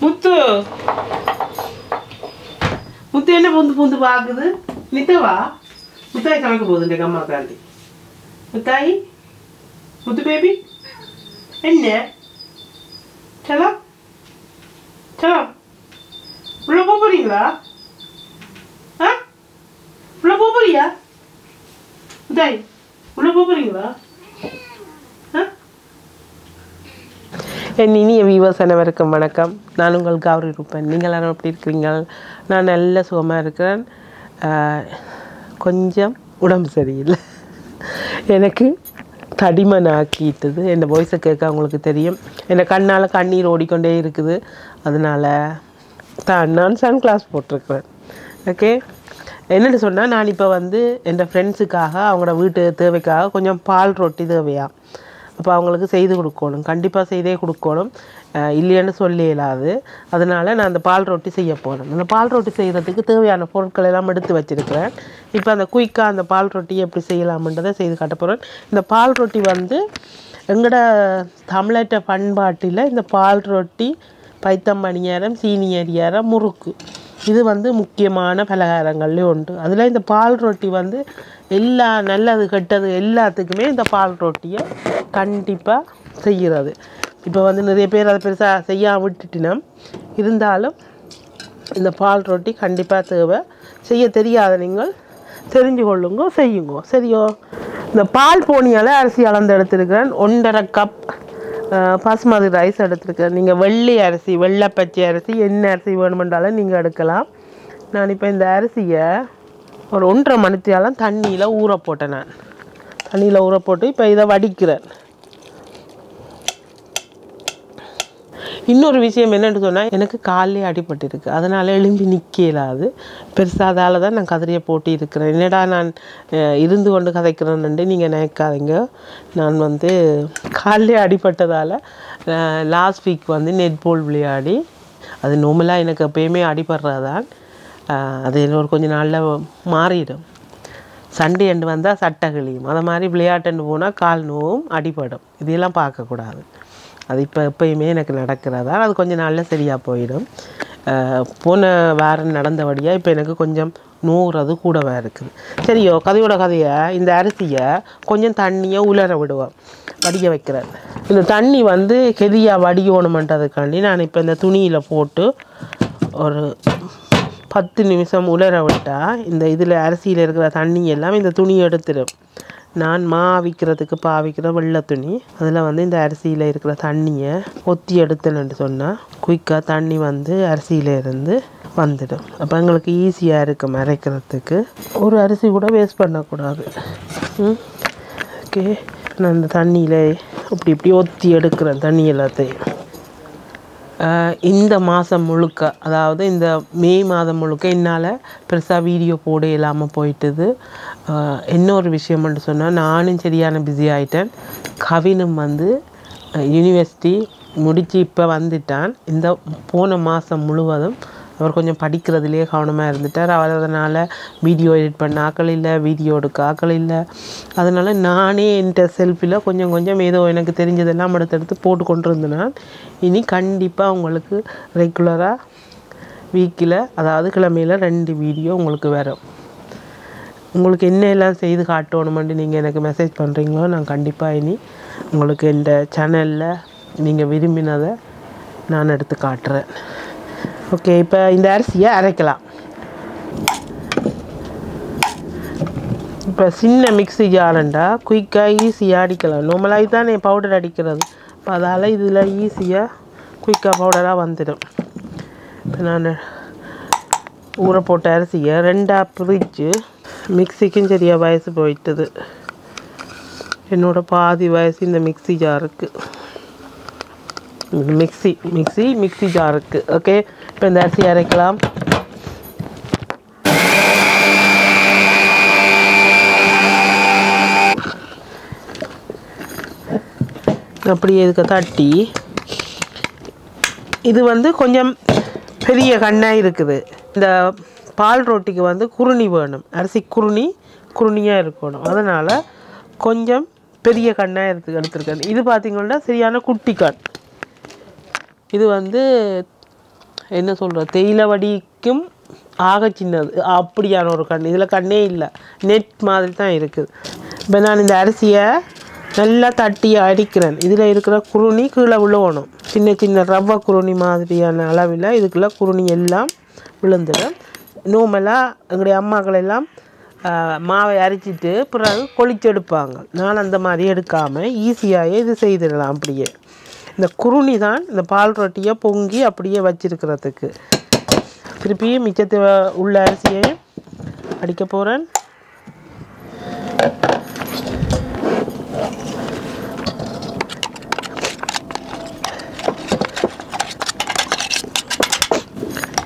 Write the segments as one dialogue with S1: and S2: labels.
S1: முத்து முத்து என்ன பூந்து பூந்து பார்க்குது நித்தவா முத்தாய் சமைக்க போகுது எங்கள் அம்மா காண்டி முத்தாய் முத்து பேபி என்ன சலோ சலோ உள்ள போறீங்களா ஆ உள்ள போறியா முத்தாய் உள்ள போறீங்களா என் இனிய வியூவர்ஸ் அனைவருக்கும் வணக்கம். நான் உங்கள் கௌரி ரூபன். நீங்கள் எல்லாரும் எப்படி இருக்கிறீங்க? நான் நல்ல சுகமாக இருக்கிறேன். கொஞ்சம் உடம்பு சரியில்லை, எனக்கு தடிமன் ஆக்கிட்டது. என் வாய்ஸை கேட்க உங்களுக்கு தெரியும். என் கண்ணால் கண்ணீர் ஓடிக்கொண்டே இருக்குது. அதனால் நான் சன் கிளாஸ் போட்டிருக்கிறேன். ஓகே, என்னென்னு சொன்னால், நான் இப்போ என் ஃப்ரெண்ட்ஸுக்காக அவங்களோட வீட்டு தேவைக்காக கொஞ்சம் பால் ரொட்டி தேவையா. அப்போ அவங்களுக்கு செய்து கொடுக்கணும், கண்டிப்பாக செய்தே கொடுக்கணும், இல்லைன்னு சொல்ல இயலாது. அதனால் நான் அந்த பால் ரொட்டி செய்ய போகிறேன். அந்த பால் ரொட்டி செய்கிறதுக்கு தேவையான பொருட்கள் எல்லாம் எடுத்து வச்சுருக்கிறேன். இப்போ அந்த குயிக்காக அந்த பால் ரொட்டி எப்படி செய்யலாம்ன்றதை செய்து காட்ட போகிறேன். இந்த பால் ரொட்டி எங்களோட தமிழற்ற பண்பாட்டில் இந்த பால் ரொட்டி பைத்தம்பணியாரம், சீனி அரியாரம், முறுக்கு இது முக்கியமான பலகாரங்கள்லேயும் உண்டு. அதில் இந்த பால் ரொட்டி எல்லா நல்லது கெட்டது எல்லாத்துக்குமே இந்த பால் ரொட்டியை கண்டிப்பாக செய்கிறது. இப்போ நிறைய பேர் அதை பெருசாக செய்யாமல் விட்டுட்டினோம். இருந்தாலும் இந்த பால் ரொட்டி கண்டிப்பாக தேவை. செய்ய தெரியாத நீங்கள் தெரிஞ்சு கொள்ளுங்க, செய்யுங்க. சரியோ? இந்த பால் போனியால் அரிசி அளந்து எடுத்துருக்கிறேன். 1.5 கப் பாஸ்மதி ரைஸ் எடுத்துருக்கிறேன். நீங்கள் வெள்ளை அரிசி, வெள்ளை பச்சை அரிசி, என்ன அரிசி வேணுமென்றாலும் நீங்கள் எடுக்கலாம். நான் இப்போ இந்த அரிசியை ஒரு 1.5 மணித்தியாலம் தண்ணியில் ஊற போட்டேன். நான் தண்ணியில் ஊற போட்டு இப்போ இதை வடிக்கிறேன். இன்னொரு விஷயம் என்னென்னு சொன்னால், எனக்கு காலே அடிபட்டுருக்கு. அதனால் எழும்பி நிற்கலாது. பெருசாக அதால் தான் நான் கதிரையை போட்டி இருக்கிறேன். என்னடா நான் இருந்து கொண்டு கதைக்கிறேன்னு நீங்கள் நினைக்காதீங்க. நான் காலே அடிபட்டதால் லாஸ்ட் வீக் நெட் பால் விளையாடி, அது நார்மலாக எனக்கு எப்பயுமே அடிபடுறதான். அது ஒரு கொஞ்சம் நாளில் மாறிடும். சண்டே அண்டு வந்தால் சட்டை கிளியும். அதை மாதிரி விளையாட்டுன்னு போனால் கால் நோவும் அடிபடும். இதெல்லாம் பார்க்கக்கூடாது. அது எப்பயுமே எனக்கு நடக்கிறதா. அது கொஞ்சம் நாளில் சரியாக போயிடும். போன வாரம் நடந்தபடியாக இப்போ எனக்கு கொஞ்சம் நூறுறது கூடவே இருக்குது. சரியோ? கதையோட கதையை இந்த அரிசியை கொஞ்சம் தண்ணியை உலர விடுவேன், வடிய வைக்கிறேன். இந்த தண்ணி கெதியாக வடியணுமென்றதுக்காண்டி நான் இப்போ இந்த துணியில் போட்டு ஒரு 10 நிமிஷம் உலர விட்டால் இந்த இதில் அரிசியில் இருக்கிற தண்ணி எல்லாம் இந்த துணி எடுத்துடும். நான் மாவிக்கிறதுக்கு பாவிக்கிற வெள்ளை துணி, அதில் இந்த அரிசியில் இருக்கிற தண்ணியை ஒத்தி எடுத்தேன்னு சொன்னால் குயிக்காக தண்ணி அரிசியில் இருந்து வந்துடும். அப்போ எங்களுக்கு ஈஸியாக இருக்கும் அரைக்கிறதுக்கு. ஒரு அரிசி கூட வேஸ்ட் பண்ணக்கூடாது. ஓகே, நான் இந்த தண்ணியில் இப்படி ஒத்தி எடுக்கிறேன் தண்ணி எல்லாத்தையும். இந்த மாதம் முழுக்க, அதாவது இந்த மே மாதம் முழுக்க என்னால் பெருசாக வீடியோ போட இல்லாமல் போயிட்டுது. இன்னொரு விஷயம்னு சொன்னால், நானும் சரியான பிஸி ஆகிட்டேன். கவினும் யூனிவர்சிட்டி முடித்து இப்போ வந்துட்டான். இந்த போன மாதம் முழுவதும் அவர் கொஞ்சம் படிக்கிறதுலேயே கவனமாக இருந்துட்டார். அதனால் வீடியோ எடிட் பண்ண ஆக்கள் இல்லை, வீடியோ எடுக்க ஆக்கள் இல்லை. அதனால் நானே என்கிட்ட செல்ஃபில் கொஞ்சம் ஏதோ எனக்கு தெரிஞ்சதெல்லாம் எடுத்து போட்டு கொண்டு இருந்தேன். இனி கண்டிப்பாக உங்களுக்கு ரெகுலராக வீக்கில், அதாவது கிழமையில் 2 வீடியோ உங்களுக்கு வரும். உங்களுக்கு என்ன எல்லாம் செய்து காட்டணுமென்று நீங்கள் எனக்கு மெசேஜ் பண்ணுறீங்களோ, நான் கண்டிப்பாக இனி உங்களுக்கு இந்த சேனலில் நீங்கள் விரும்பினதை நான் எடுத்து காட்டுறேன். ஓகே, இப்போ இந்த அரிசியை அரைக்கலாம். இப்போ சின்ன மிக்ஸி ஜாரண்டா குயிக்காக ஈஸியாக அடிக்கலாம். நார்மலாக தானே பவுடர் அடிக்கிறது. இப்போ அதால் இதில் ஈஸியாக குயிக்காக பவுடராக வந்துடும். இப்போ நான் ஊற போட்ட அரிசியை 2ஆக பிரித்து, மிக்ஸிக்கும் சரியாக வயசு போயிட்டுது. என்னோடய பாதி வயசு இந்த மிக்ஸி ஜாருக்கு, மிக்ஸி ஜாருக்கு. ஓகே, இப்போ இந்த அரிசி அரைக்கலாம். அப்படியே இதுக்கு தட்டி, இது கொஞ்சம் பெரிய கண்ணாக இருக்குது. இந்த பால் ரொட்டிக்கு குருணி வேணும். அரிசி குருணியாக இருக்கணும். அதனால் கொஞ்சம் பெரிய கண்ணாக எடுத்துருக்கேன். இது பார்த்திங்கன்னா சரியான குட்டி கண். இது என்ன சொல்கிறது தேயிலை வடிக்கும் ஆக சின்னது அப்படியான ஒரு கண். இதில் கண்ணே இல்லை, நெட் மாதிரி தான் இருக்குது. இப்போ நான் இந்த அரிசியை நல்லா தட்டி அடிக்கிறேன். இதில் இருக்கிற குருணி கீழே விழுவணும். சின்ன சின்ன ரவை குருணி மாதிரியான அளவில் இதுக்குள்ள குருணி எல்லாம் விழுந்துடும். நார்மலாக எங்களுடைய அம்மாக்கள் எல்லாம் மாவை அரைச்சிட்டு பிறகு கொளிச்செடுப்பாங்க. நான் அந்த மாதிரி எடுக்காமல் ஈஸியாகவே இது செய்திடலாம். அப்படியே இந்த குருணி தான் இந்த பால் ரொட்டியை பொங்கி அப்படியே வச்சிருக்கிறதுக்கு. திருப்பியும் மிச்சத்தை உள்ள அரிசியை அடிக்க போகிறேன்.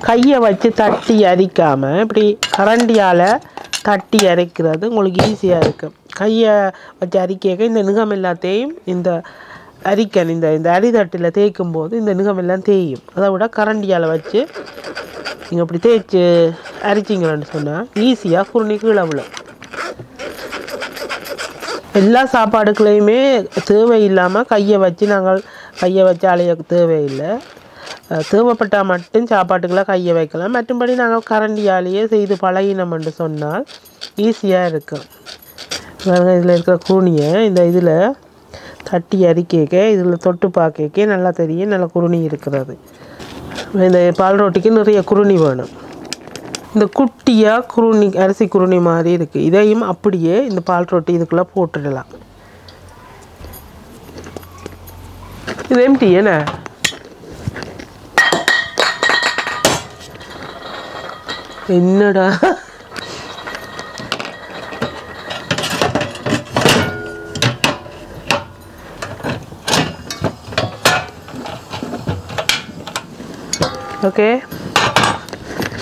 S1: கையை வச்சு தட்டி அரைக்காமல் இப்படி கரண்டியால் தட்டி அரைக்கிறது உங்களுக்கு ஈஸியாக இருக்கும். கையை வச்சு அரிக்க இந்த நிகம் எல்லாத்தையும் இந்த அரிக்கன் இந்த அரிதட்டில் தேய்க்கும் போது இந்த நிகம் எல்லாம் தேயும். அதை விட கரண்டியால் வச்சு நீங்கள் இப்படி தேய்ச்சி அரிச்சிங்கன்னு சொன்னால் ஈஸியாக குருணி கீழே விழும். எல்லா சாப்பாடுகளையுமே தேவையில்லாமல் கையை வச்சு அலைய தேவையில்லை. தேவைப்பட்டால் மட்டும் சாப்பாட்டுக்களை கையை வைக்கலாம். மற்றும்படி நாங்கள் கரண்டியாலேயே செய்து பழகினோம்னு சொன்னால் ஈஸியாக இருக்கும். இதில் இருக்கிற குருணியை இந்த இதில் தட்டி அரிக்க இதில் தொட்டு பார்க்க நல்லா தெரியும், நல்லா குருணி இருக்கிறது. இந்த பால் ரொட்டிக்கு நிறைய குருணி வேணும். இந்த குட்டியாக குருணி அரிசி குருணி மாதிரி இருக்குது. இதையும் அப்படியே இந்த பால் ரொட்டி இதுக்குள்ளே போட்டுடலாம். இது எம்டி என்ன என்னடா ஓகே.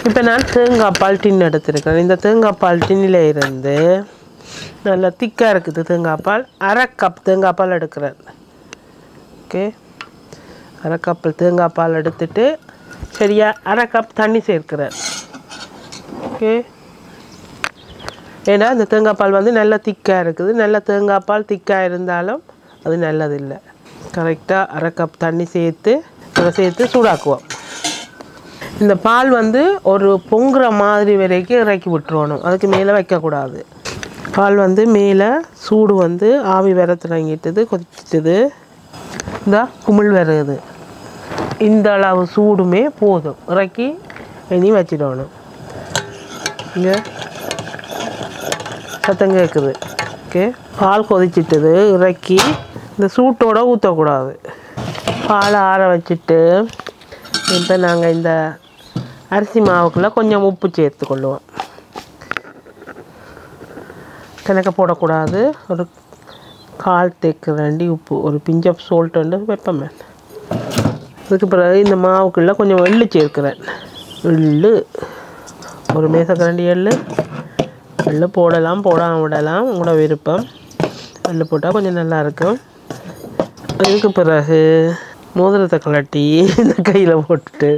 S1: இப்போ நான் தேங்காய் பால் டின் எடுத்துருக்கேன். இந்த தேங்காய் பால் டின்னில் இருந்து நல்லா திக்காக இருக்குது தேங்காய் பால். 1/2 கப் தேங்காய் பால் எடுக்கிறேன். ஓகே, 1/2 கப் தேங்காய் பால் எடுத்துட்டு சரியா 1/2 கப் தண்ணி சேர்க்கிறேன். ஓகே, ஏன்னா இந்த தேங்காய் பால் வந்து நல்லா திக்காக இருக்குது. நல்ல தேங்காய் பால் திக்காக இருந்தாலும் அது நல்லதில்லை. கரெக்டாக 1/2 கப் தண்ணி சேர்த்து சூடாக்குவோம். இந்த பால் வந்து ஒரு பொங்குற மாதிரி வரைக்கும் இறக்கி விட்டுருவணும். அதுக்கு மேலே வைக்கக்கூடாது. பால் வந்து மேலே சூடு வந்து ஆவி வர தொடங்கிட்டது, கொதிச்சிட்டது, இந்த குமிழ் வருது. இந்த அளவு சூடுமே போதும். இறக்கி இனி வச்சிடணும். இங்கே சத்தம் கேட்குது. ஓகே, பால் கொதிச்சிட்டது. இறக்கி இந்த சூட்டோடு ஊற்றக்கூடாது. பாலை ஆற வச்சுட்டு இப்போ நாங்கள் இந்த அரிசி மாவுக்குள்ளே கொஞ்சம் உப்பு சேர்த்துக்கொள்ளுவோம். கணக்க போடக்கூடாது. ஒரு 1/4 தேக்கரண்டி உப்பு, ஒரு பிஞ்ச் ஆஃப் சால்ட் வந்து வைப்போமே. அதுக்கு பிறகு இந்த மாவுக்குள்ளே கொஞ்சம் எள்ளு சேர்க்கிறேன். எள்ளு ஒரு மேசக்கரண்டி எள்ளு போடலாம், போடாமல் விடலாம், உங்களோட விருப்பம். எள்ளு போட்டால் கொஞ்சம் நல்லாயிருக்கும். அதுக்கு பிறகு மோதிரத்தை கலட்டி இந்த கையில் போட்டுட்டு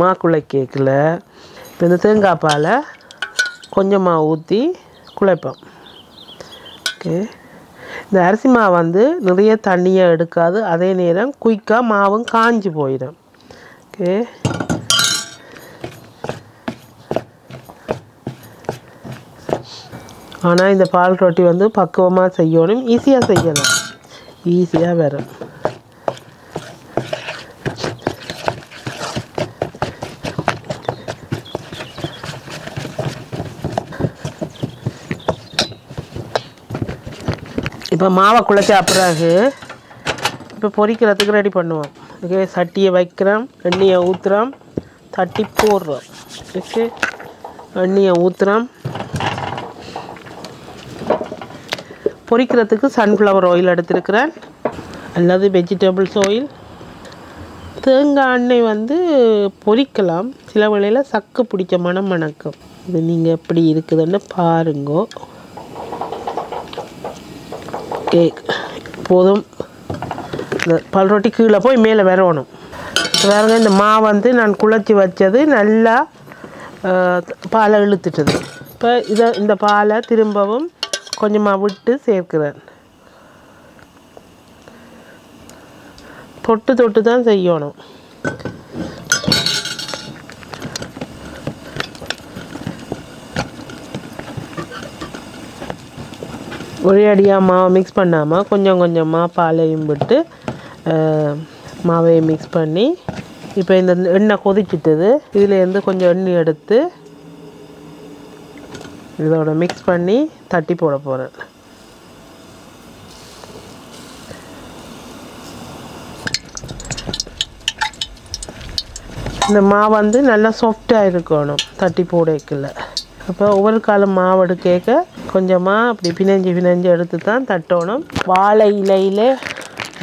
S1: மாக்குள்ளே கேக்கில் இப்போ இந்த தேங்காய் பாலை கொஞ்சமாக ஊற்றி குழைப்போம். ஓகே, இந்த அரிசி மாவு வந்து நிறைய தண்ணியை எடுக்காது. அதே நேரம் குயிக்காக மாவும் காஞ்சி போயிடும். ஓகே, ஆனால் இந்த பால் ரொட்டி வந்து பக்குவமாக செய்யணும். ஈஸியாக செய்யலாம், ஈஸியாக வரும். இப்போ மாவை குழைச்சா பிறகு இப்போ பொரிக்கிறதுக்கு ரெடி பண்ணுவோம். ஓகே, சட்டியை வைக்கிறோம், எண்ணெயை ஊற்றுறோம், தட்டி போடுறோம். ஓகே, எண்ணெயை ஊற்றுறோம். பொரிக்கிறதுக்கு சன்ஃப்ளவர் ஆயில் எடுத்துருக்கிறேன், அல்லது வெஜிடபிள்ஸ் ஆயில். தேங்காய் எண்ணெய் வந்து பொரிக்கலாம். சில வேளையில் சக்கு பிடிச்ச மனம் மணக்கும். இது நீங்கள் எப்படி இருக்குதுன்னு பாருங்கோ. கேக் போதும். இந்த பால் ரொட்டி கீழே போய் மேலே வரணும். வேறுங்க இந்த மாவு வந்து நான் குழச்சி வச்சது நல்லா பாலை இழுத்துட்டது. இப்போ இந்த பாலை திரும்பவும் கொஞ்சமாக விட்டு சேர்க்கிறேன். தொட்டு தான் செய்யணும். ஒரே அடியாக மாவை மிக்ஸ் பண்ணாமல் கொஞ்சம் கொஞ்சமாக பாலையும் விட்டு மாவையும் மிக்ஸ் பண்ணி இப்போ இந்த எண்ணெய் கொதிச்சிட்டது. இதுலேருந்து கொஞ்சம் எண்ணெய் எடுத்து இதோட மிக்ஸ் பண்ணி தட்டி போட போகிறேன். இந்த மாவு வந்து நல்லா சாஃப்டாக இருக்கணும் தட்டி போடக்கல. அப்போ ஒவ்வொரு காலம் மாவு எடுக்க கொஞ்சமாக அப்படி பிணைஞ்சு எடுத்து தான் தட்டணும். வாழை இலையில்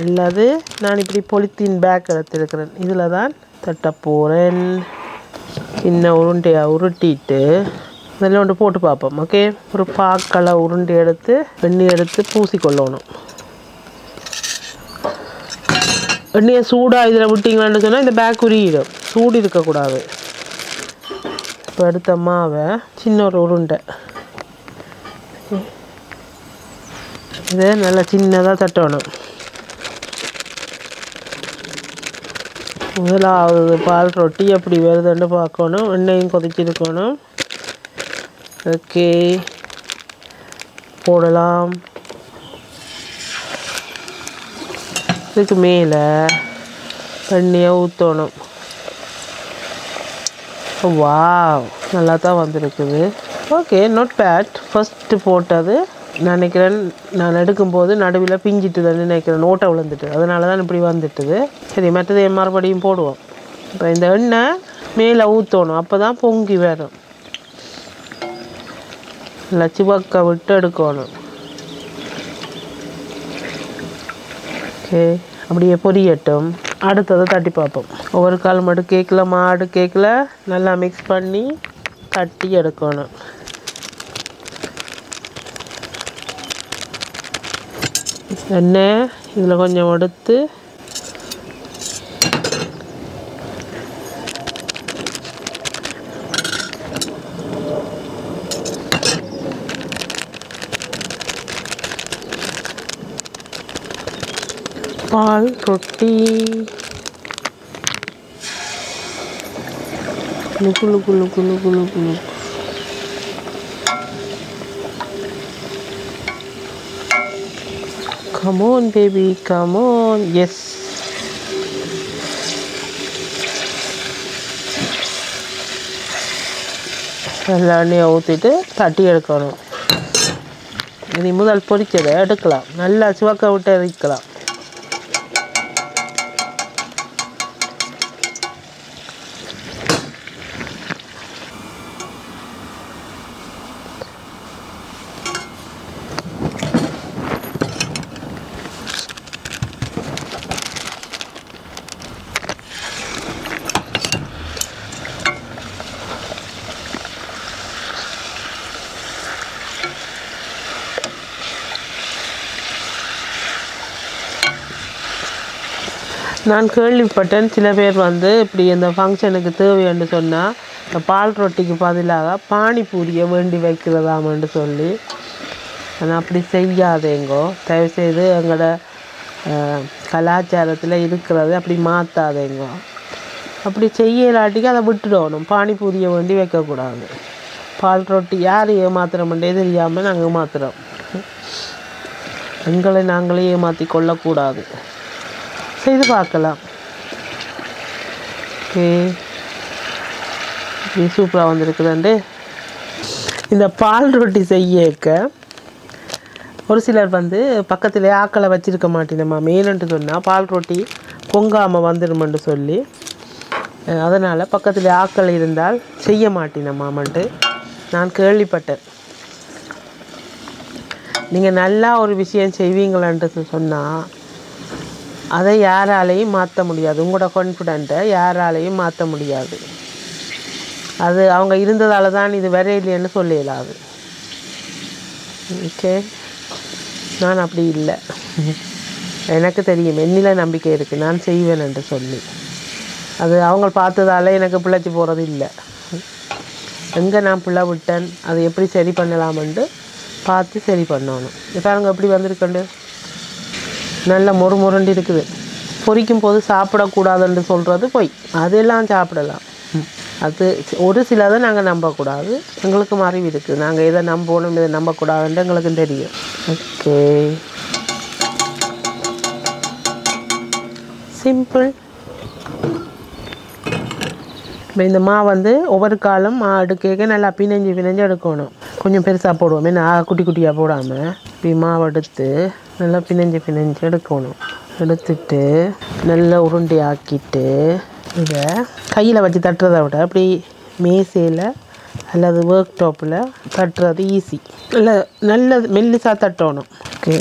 S1: அல்லது நான் இப்படி பொலித்தீன் பேக் எடுத்துருக்கிறேன். இதில் தான் தட்ட போகிறேன். சின்ன உருண்டையாக உருட்டிட்டு அதில் ஒன்று போட்டு பார்ப்போம். ஓகே, ஒரு பாக்களை உருண்டை எடுத்து எண்ணெய் எடுத்து பூசிக்கொள்ளணும். எண்ணெயை சூடாக இதில் விட்டிங்களான்னு சொன்னால் இந்த பேக் உரியிடும். சூடு இருக்கக்கூடாது. இப்போ எடுத்த மாவை சின்ன ஒரு உருண்டை இதை நல்லா சின்னதாக தட்டணும். முதலாவது பால் ரொட்டி எப்படி வருதுன்னு பார்க்கணும். எண்ணெயும் கொதிச்சிருக்கணும். ஓகே, போடலாம். இதுக்கு மேலே எண்ணெயை ஊற்றணும். வாவ், நல்லா தான் வந்திருக்குது. Okay, not bad. ஃபஸ்ட்டு போட்டது நான் நினைக்கிறேன், நான் எடுக்கும்போது நடுவில் பிஞ்சிட்டுதுன்னு நினைக்கிறேன், ஓட்டை விழுந்துட்டு, அதனால தான் இப்படி வந்துட்டுது. சரி, மற்றது மறுபடியும் போடுவோம். இப்போ இந்த எண்ணெய் மேலே ஊற்றணும், அப்போ தான் பொங்கி வரும். நல்லா சிவக்க விட்டு எடுக்கணும். ஓகே, அப்படியே பொரியட்டும். அடுத்ததை தட்டி பார்ப்போம். ஒவ்வொரு கால் மட்டும் கேக்கில் மாடு கேக்கில் நல்லா மிக்ஸ் பண்ணி தட்டி எடுக்கணும். எண்ணெய் இதில் கொஞ்சம் எடுத்து பால் ரொட்டி குளு குளு குளு குளு குளு. Come on baby, come on. Yes. நல்லா எண்ணெயை ஊற்றிட்டு தட்டி எடுக்கணும். இனி முதல் பொரிச்சதை எடுக்கலாம். நல்லா சிவக்க விட்டு எடுக்கலாம். நான் கேள்விப்பட்டேன், சில பேர் வந்து இப்படி இந்த ஃபங்க்ஷனுக்கு தேவைன்னு சொன்னால் இந்த பால் ரொட்டிக்கு பதிலாக பானிபூரியை வேண்டி வைக்கிறதாமன்னு சொல்லி. ஆனால் அப்படி செய்யாதேங்கோ, தயவுசெய்து எங்களோட கலாச்சாரத்தில் இருக்கிறது அப்படி மாற்றாதேங்கோ. அப்படி செய்யலாட்டிக்கு அதை விட்டுடணும். பானிபூரியை வேண்டி வைக்கக்கூடாது. பால் ரொட்டி யார் ஏமாத்துறோம்ன்றே தெரியாமல் நாங்கள் ஏமாத்துகிறோம். எங்களை நாங்களே ஏமாற்றி கொள்ளக்கூடாது. செய்து பார்க்கலாம். ஓகே, இது சூப்பராக வந்திருக்குதுண்டு. இந்த பால் ரொட்டி செய்யக்க ஒரு சிலர் வந்து பக்கத்தில் ஆக்களை வச்சுருக்க மாட்டேனம்மா மேலன்ட்டு சொன்னால் பால் ரொட்டி பொங்காமல் வந்துடுமென்று சொல்லி, அதனால் பக்கத்தில் ஆக்கள் இருந்தால் செய்ய மாட்டேனம்மாமன்ட்டு நான் கேள்விப்பட்டேன். நீங்கள் நல்லா ஒரு விஷயம் செய்வீங்களான்ட்டு சொன்னால் அதை யாராலையும் மாற்ற முடியாது. உங்களோட கான்ஃபிடென்ட்டை யாராலையும் மாற்ற முடியாது. அது அவங்க இருந்ததால் தான் இது வேற இல்லைன்னு சொல்லலாது. ஓகே, நான் அப்படி இல்லை. எனக்கு தெரியும், என்னில் நம்பிக்கை இருக்குது, நான் செய்வேன் என்று சொல்லி. அது அவங்க பார்த்ததால எனக்கு பிழைச்சி போகிறது இல்லை. எங்கே நான் பிள்ளை விட்டேன், அதை எப்படி சரி பண்ணலாமென்று பார்த்து சரி பண்ணணும். இப்போ அவங்க எப்படி வந்திருக்கண்டு நல்ல முறுமுருண்டு இருக்குது. பொரிக்கும் போது சாப்பிடக்கூடாதுன்னு சொல்கிறது போய், அதெல்லாம் சாப்பிடலாம். அது ஒரு சிலதை நாங்கள் நம்பக்கூடாது, எங்களுக்கும் அறிவு இருக்குது. நாங்கள் எதை நம்பணும் இதை நம்பக்கூடாதுன்ட்டு எங்களுக்கும் தெரியும். Okay, simple. இப்போ இந்த மாவு வந்து ஒவ்வொரு காலம் எடுக்க நல்லா பிணைஞ்சு எடுக்கணும். கொஞ்சம் பெருசாக போடுவோம், ஏன்னா குட்டி குட்டியாக போடாமல் இப்படி மாவு எடுத்து நல்லா பிணைஞ்சு எடுக்கணும். எடுத்துட்டு நல்லா உருண்டை ஆக்கிட்டு இதை கையில் வச்சு தட்டுறதை விட அப்படி மேசையில் அல்லது ஒர்க் டாப்பில் தட்டுறது ஈஸி. நல்ல மெல்லிசாக தட்டணும். ஓகே,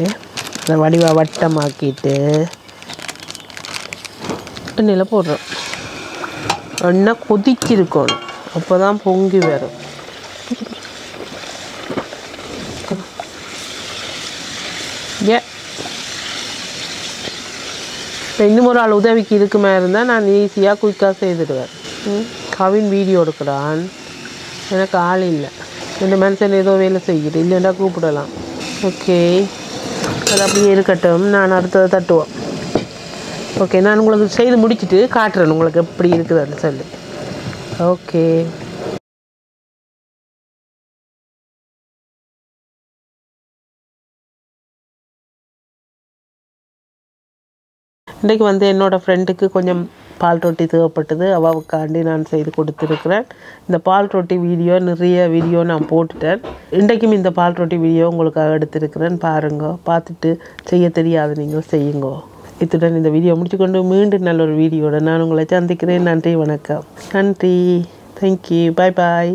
S1: அதை வடிவாக வட்டமாக்கிட்டு எண்ணெயில் போடுறோம். எண்ணெய் கொதிச்சிருக்கணும், அப்போ தான் பொங்கி வரும். இன்னும் ஒரு ஆள் உதவிக்கு இருக்குமா இருந்தால் நான் ஈஸியாக குயிக்காக செய்துடுவேன். கவின் வீடியோ எடுக்கிறான், எனக்கு ஆள் இல்லை. இந்த மனுஷன் ஏதோ வேலை செய்யுது, இல்லைன்னா கூப்பிடலாம். ஓகே, அது அப்படியே இருக்கட்டும், நான் அடுத்ததை தட்டுவோம். ஓகே, நான் உங்களுக்கு செய்து முடிச்சுட்டு காட்டுறேன் உங்களுக்கு எப்படி இருக்குதுன்னு சொல்லி. ஓகே, இன்றைக்கு வந்து என்னோடய ஃப்ரெண்டுக்கு கொஞ்சம் பால் ரொட்டி தேவைப்பட்டது, அவளுக்காண்டி நான் செய்து கொடுத்துருக்குறேன். இந்த பால் ரொட்டி நிறைய வீடியோ நான் போட்டுட்டேன். இன்றைக்கும் இந்த பால் ரொட்டி வீடியோ உங்களுக்காக எடுத்திருக்கிறேன், பாருங்க. பார்த்துட்டு செய்ய தெரியாது நீங்கள் செய்யுங்க. இத்துடன் இந்த வீடியோ முடிச்சுக்கொண்டு மீண்டும் நல்ல ஒரு வீடியோட நான் உங்களை சந்திக்கிறேன். நன்றி, வணக்கம். நன்றி, தேங்க்யூ, பாய் பாய்.